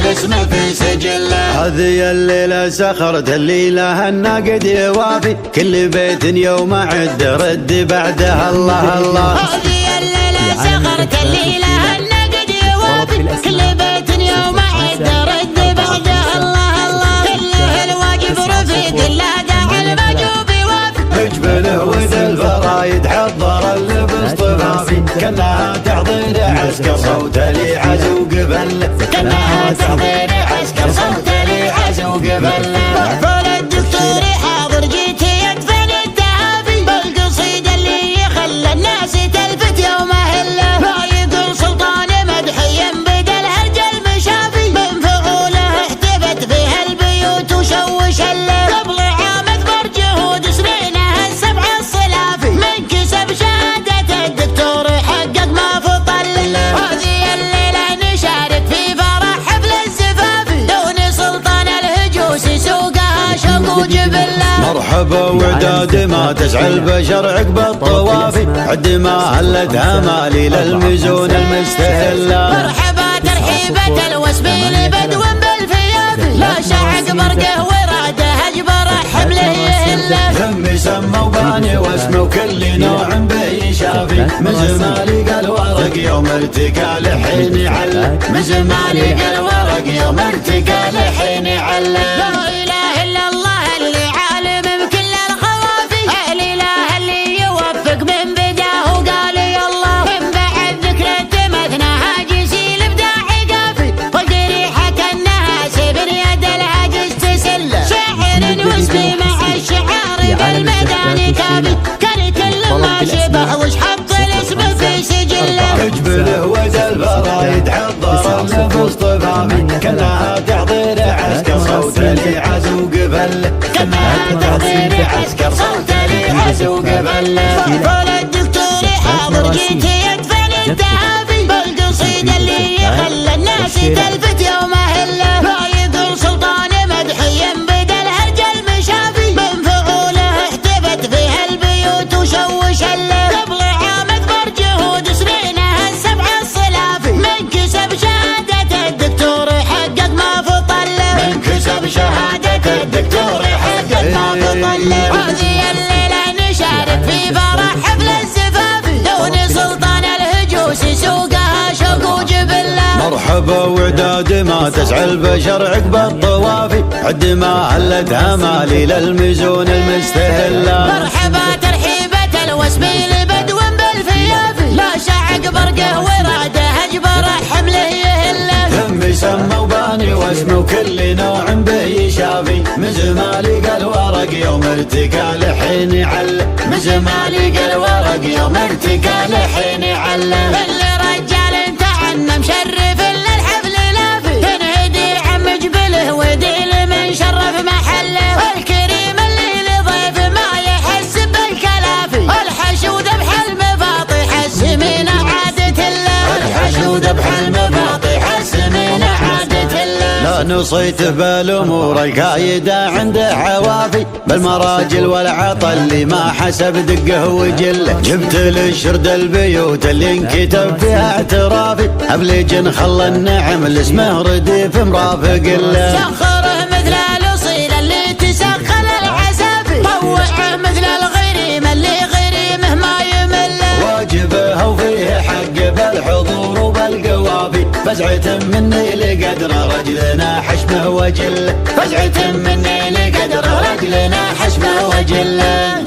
باسمه في سجله. هذه الليلة سخرت الليلة الناقد يوافي، كل بيت يوم عد رد بعدها الله الله. هذه الليلة سخرت الليلة الناقد يوافي، كل بيت يوم عد رد بعدها الله الله. كله الواجب رفيق لا داعي المجوب يوافي، اجبله ود الفرايد حضر اللبس طفافي، كانها تحضير عسكر صوت لي عزو قبل، كانها تحضير عسكر صوت لي عزو قبل. فول الدكتور حاضر جيت يدفن التهافي، بالقصيدة اللي يخلى الناس تلفت يوم هله. ما يقول سلطان مدحيا بدل هرج المشافي، من فعوله احتفت فيها البيوت وشوش له. قبل عام اكبر جهود سنينها السبع الصلافي، من كسب شهادة الدكتور حقق ما فطل له. هذه الليلة نشارك في فرح حفل الزفافي، لون سلطان الهجوس سوقها شوق وجبله. مرحبا وداد ما تسعى البشر عقب الطوافي، عد ما هلت امالي للمزون المستهله. مرحبا ترحيبة الوسبيل بدو بالفيافي، لا شعق برقه وراده اجبر حمله يهله. ثم سموا باني واسمه وكل نوع به شافي، مزمالي قال ورق يوم ارتقى لحين عل، مزمالي قال ورق يوم ارتقى لحين عل. لا اله الا الله اللي عالم بكل الخوافي، الاله اللي يوفق من بداه وقال يلا. من بعد ذكرى مثناها جسيل ابداعي قافي، والقريحه كانها سبر يد الهاجس تسله. شاعر واسمي مع الشعار بالميدان كافي، كان كل ما شبه وش حط الاسم في سجله. اجبله ود الفرايد حضر اللبس طفافي، كانها تحضير عسكر صوت لي عزو قبل، كانها تحضير عسكر صوت لي عزو قبل. فول الدكتور حاضر جيت يدفن التهافي، بالقصيدة اللي يخلى الناس تلفت يوم هله. ما يقول سلطان مدحيا بدل هرج المشافي، من فعوله احتفت فيها البيوت وشوش له. قبل عام اكبر جهود سنينها السبع الصلافي، من كسب شهادة الدكتور حقق ما فطل له. من كسب شهادة الدكتور حقق ما فطل له. هذه الليلة نشارك في فرح حفل الزفافي، لون سلطان الهجوس سوقها شوق وجبله. مرحبا وداد ما تسعى البشر عقب الطوافي، عد ما هلت امالي للمزون المستهله. مرحبا ترحيبة الوسبيل بدو بالفيافي، لا شعق برقه وراده اجبر حمله يهله. ثم سموا باني واسمه وكل نوع به شافي، مزمالي قال ورق يوم ارتقى لحين عل، مزمالي قال ورق يوم ارتقى لحين عل. الرجال انت عنا مشرف للحفل لافي، تنهدي عم جبله وديل من شرف محله. الكريم اللي لضيف ما يحس بالكلافي، الحشو ذبح المفاطح السمين عادة الله. الحشو ذبح المفاطح السمين عادة الله. لا نصيت بالامور الكايده عنده عوافي، بالمراجل والعطا اللي ما حسب دقه وجله. جبت للشرد البيوت اللي انكتب فيها اعترافي، ابلج خلى النعم اللي اسمه رديف مرافق له. سخره مثل الاصيل اللي تسخن العسافي، طوعه مثل الغريم اللي غريمه ما يمله. واجبه وفيه حق بالحضور وبالقوافي، فزعة مني لقدر رجلنا حشمه وجله، فزعة مني لقدر رجلنا حشمه وجله.